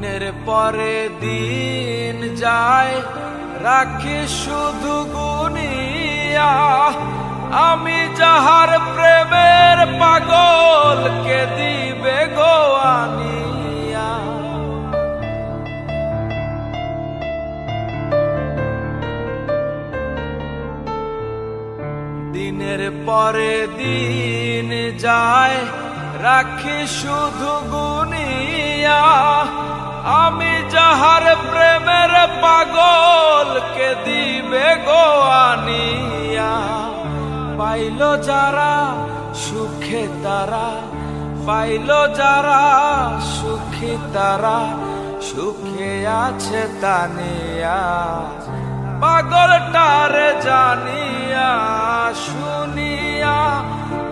দিনের পরে দিন যায় রাখি শুধু গুনিয়া, আমি যাহার প্রেমের পাগল কে দিবে গো আনিয়া। দিনের পরে দিন যায় রাখি শুধু গুনিয়া, আমি যাহার প্রেমের পাগল কে দিবে গো আনিয়া। পাইল যারা সুখে তারা, পাইল যারা সুখী তারা, সুখে আছে তানিয়া। পাগলটারে জানিয়া শুনিয়া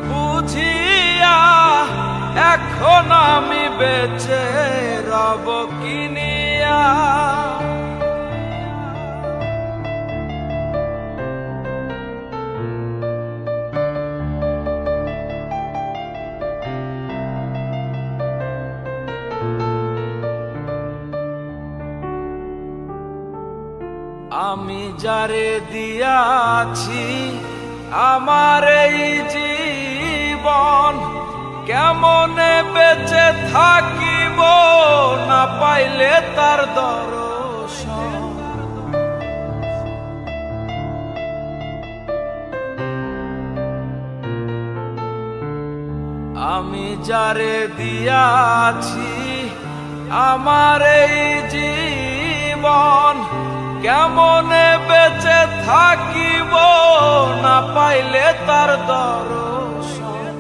বুঝিয়া, এখন আমি বেঁচে রব কিনিয়া। আমি যারে দিয়াছি আমার এই জীবন, কেমনে বেঁচে থাকিব না পাইলে তার দর্শন। আমি যারে দিয়াছি আমার এই জীবন, কেমনে বেঁচে থাকিব না পাইলে তার দর্শন।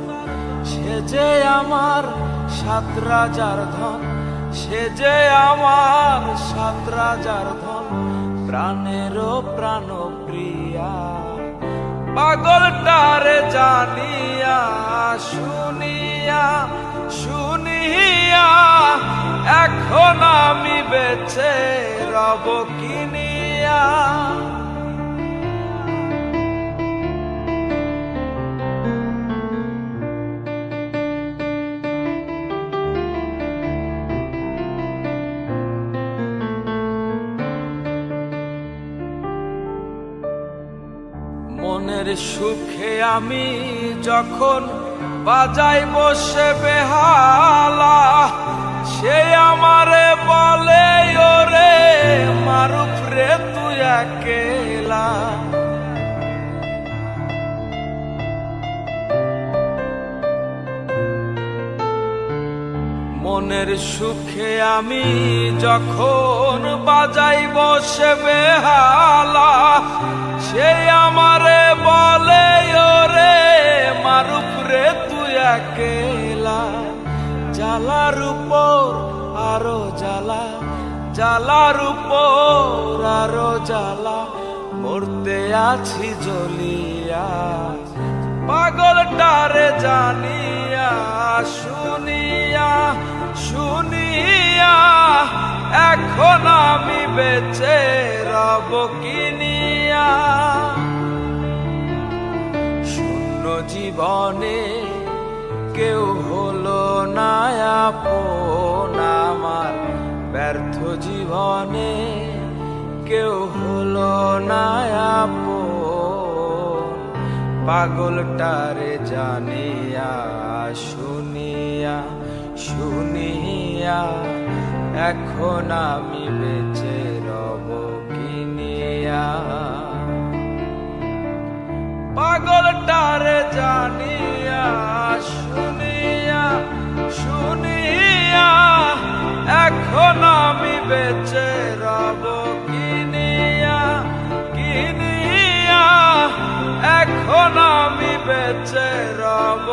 সে যে আমার ৭ রাজার ধন, সে যে আমার ৭ রাজার ধন, প্রাণেরও প্রাণ প্রিয়া। পাগলটারে জানিয়া শুনিয়া শুনিয়া, এখন আমি বেঁচে রব কিনিয়া। মনের সুখে আমি যখন বাজাই বসে বেহালা, সে আমারে বলে ওরে মারুফ রে তুই একেলা। মনের সুখে আমি যখন বাজাই বসে বেহালা, সে আমারে বলে ওরে মারুফ রে তুই একেলা। জ্বালার উপর আরো জ্বালা, জ্বালার উপর আরো জ্বালা, মরতে আছি জ্বলিয়া। পাগলটারে জানিয়া শুনিয়া শুনিয়া, এখন আমি বেঁচে রব কিনিয়া। শূন্য জীবনে কেউ হলো না আপন আমার, ব্যর্থ জীবনে কেউ হলো না আপন। পাগলটারে জানিয়া শুনিয়া শুনিয়া, এখন আমি বেঁচে রব কিনিয়া। পাগলটারে জানিয়া শুনিয়া শুনিয়া, এখন আমি বেঁচে রব কিনিয়া কিনিয়া, এখন আমি বেঁচে রব।